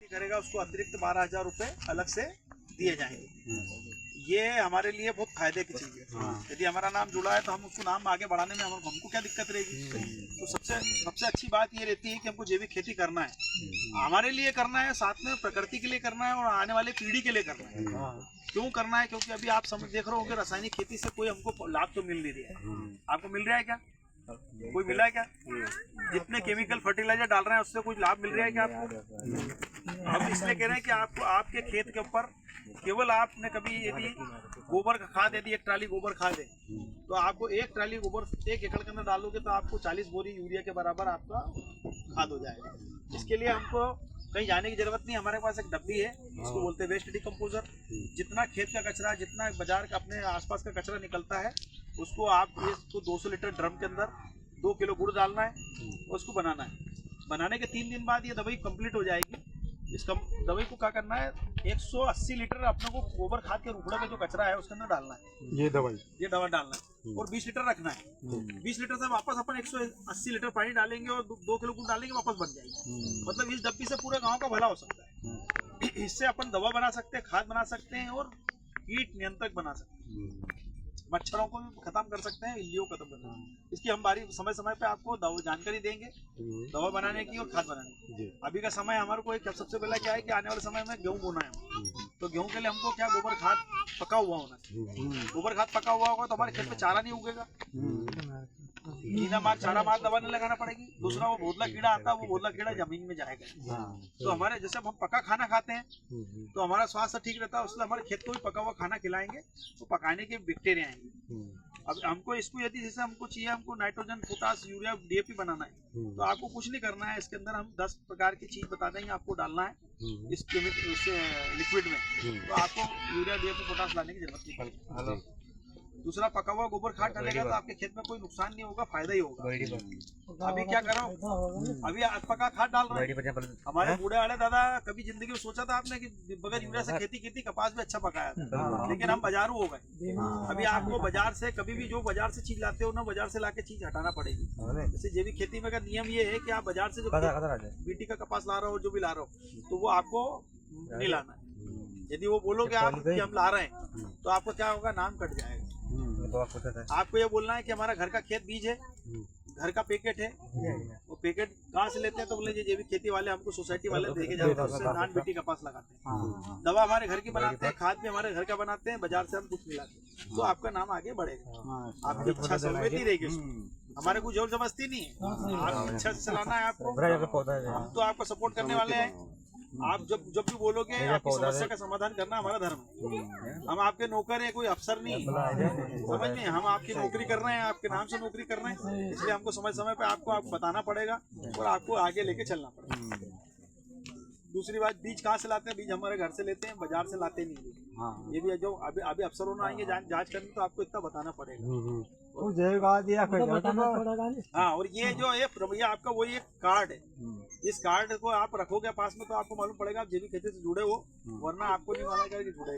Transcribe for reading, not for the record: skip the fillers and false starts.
करेगा उसको अतिरिक्त 12,000 रुपए अलग से दिए जाएंगे। ये हमारे लिए बहुत फायदे की चीज है। यदि हमारा नाम जुड़ा है तो हम उसको नाम आगे बढ़ाने में हमको क्या दिक्कत रहेगी। तो सबसे अच्छी बात ये रहती है कि हमको जैविक खेती करना है, हमारे लिए करना है, साथ में प्रकृति के लिए करना है और आने वाले पीढ़ी के लिए करना है। क्यों करना है? क्योंकि अभी आप समझ देख रहे होंगे रासायनिक खेती से कोई हमको लाभ तो मिल नहीं रहा है। आपको मिल रहा है क्या? कोई मिला है क्या? जितने केमिकल फर्टिलाइजर डाल रहे हैं उससे कुछ लाभ मिल रहा है क्या आपको? हम इसलिए कह रहे हैं कि आपको आपके खेत के ऊपर केवल आपने कभी यदि गोबर का खाद, यदि 1 ट्राली गोबर खाद है तो आपको 1 ट्राली गोबर 1 एकड़ के अंदर डालोगे तो आपको 40 बोरी यूरिया के बराबर आपका खाद हो जाएगा। इसके लिए हमको कहीं जाने की जरूरत नहीं। हमारे पास एक डब्बी है, इसको बोलते हैं वेस्ट डिकम्पोजर। जितना खेत का कचरा, जितना बाजार का अपने आसपास का कचरा निकलता है उसको आप इसको 200 लीटर ड्रम के अंदर 2 किलो गुड़ डालना है और उसको बनाना है। बनाने के 3 दिन बाद ये दवाई कंप्लीट हो जाएगी। इस दवाई को क्या करना है, 180 लीटर अपने को गोबर खाद के रुपड़े का जो कचरा है उसके अंदर डालना है। ये दवा डालना है और 20 लीटर रखना है। 20 लीटर से वापस अपन 180 लीटर पानी डालेंगे और 2 किलो गुड़ डालेंगे, वापस बन जाएगी। मतलब इस डब्बी से पूरे गांव का भला हो सकता है। इससे अपन दवा बना सकते हैं, खाद बना सकते हैं और कीट नियंत्रक बना सकते हैं। मच्छरों को भी खत्म कर सकते हैं, इल्लियों को खत्म कर सकते हैं। इसकी हम बारी समय समय पे आपको जानकारी देंगे दवा बनाने की और खाद बनाने की। अभी का समय हमारे को सबसे पहले क्या है कि आने वाले समय में गेहूं बोना है, तो गेहूं के लिए हमको क्या गोबर खाद पका हुआ होना चाहिए। गोबर खाद पका हुआ होगा तो हमारे खेत में चारा नहीं उगेगा। नीना मार चारा मार दवा नहीं लगाना पड़ेगी। दूसरा वो भोदला कीड़ा आता है, वो भोदला कीड़ा जमीन में जाएगा। तो हमारे जैसे हम पका खाना खाते हैं तो हमारा स्वास्थ्य ठीक रहता है, उससे हमारे खेत को भी पका हुआ खाना खिलाएंगे तो पकाने के बैक्टीरिया आएंगे। अब हमको इसको यदि जैसे हमको चाहिए, हमको नाइट्रोजन, पोटास, यूरिया, डीएपी बनाना है तो आपको कुछ नहीं करना है। इसके अंदर हम 10 प्रकार की चीज बता देंगे आपको डालना है इस लिक्विड में, तो आपको यूरिया, डीएपी, पोटास लाने की जरूरत नहीं पड़ेगी। दूसरा, पका हुआ गोबर खाद डालेगा तो आपके खेत में कोई नुकसान नहीं होगा, फायदा ही होगा। अभी क्या करो, अभी पका खाद डाल रहे हैं। हमारे बूढ़े वाले दादा कभी जिंदगी में सोचा था आपने कि बगैर यूरिया से खेती की थी, कपास भी अच्छा पकाया था, लेकिन हम बाजारू हो गए। अभी आपको बाजार से कभी भी जो बाजार से चीज लाते हो ना, बाजार से लाके चीज हटाना पड़ेगी। जैसे जैविक खेती में का नियम ये है कि आप बाजार से जो बीटी का कपास ला रहे हो, जो भी ला रहे हो, तो वो आपको नहीं लाना है। यदि वो बोलोगे आप कि हम ला रहे हैं तो आपको क्या होगा, नाम कट जाएगा। आपको ये बोलना है कि हमारा घर का खेत बीज है, घर का पैकेट है। वो पैकेट कहाँ से लेते हैं तो बोले जैविक खेती वाले हमको सोसाइटी वाले देके जाते हैं, उससे धान बीटी कपास लगाते हैं। दवा हमारे घर की बनाते हैं, खाद भी हमारे घर का बनाते हैं, बाजार से हम कुछ मिलाते हैं, तो आपका नाम आगे बढ़ेगा। आपकी इच्छा सहमति रहेगी उसमें, हमारे को जोर जबरदस्ती नहीं है। आप इच्छा से चलाना है आपको, हम तो आपको सपोर्ट करने वाले हैं। आप जब भी बोलोगे आपकी समस्या का समाधान करना हमारा धर्म है। हम आपके नौकर हैं, कोई अफसर नहीं, समझ में। हम आपकी नौकरी कर रहे हैं, आपके नाम से नौकरी कर रहे हैं, इसलिए हमको समय समय पे आपको बताना पड़ेगा और आपको आगे लेके चलना पड़ेगा। दूसरी बात, बीज कहाँ से लाते हैं? बीज हमारे घर से लेते हैं, बाजार से लाते नहीं। ये भी जो अभी अफसरों ने आएंगे जांच करने तो आपको इतना बताना पड़ेगा। हाँ, और ये जो ये आपका वही एक कार्ड है, इस कार्ड को आप रखोगे पास में तो आपको मालूम पड़ेगा आप जैविक खेती से जुड़े हो, वरना आपको नहीं मालूम कि जुड़े।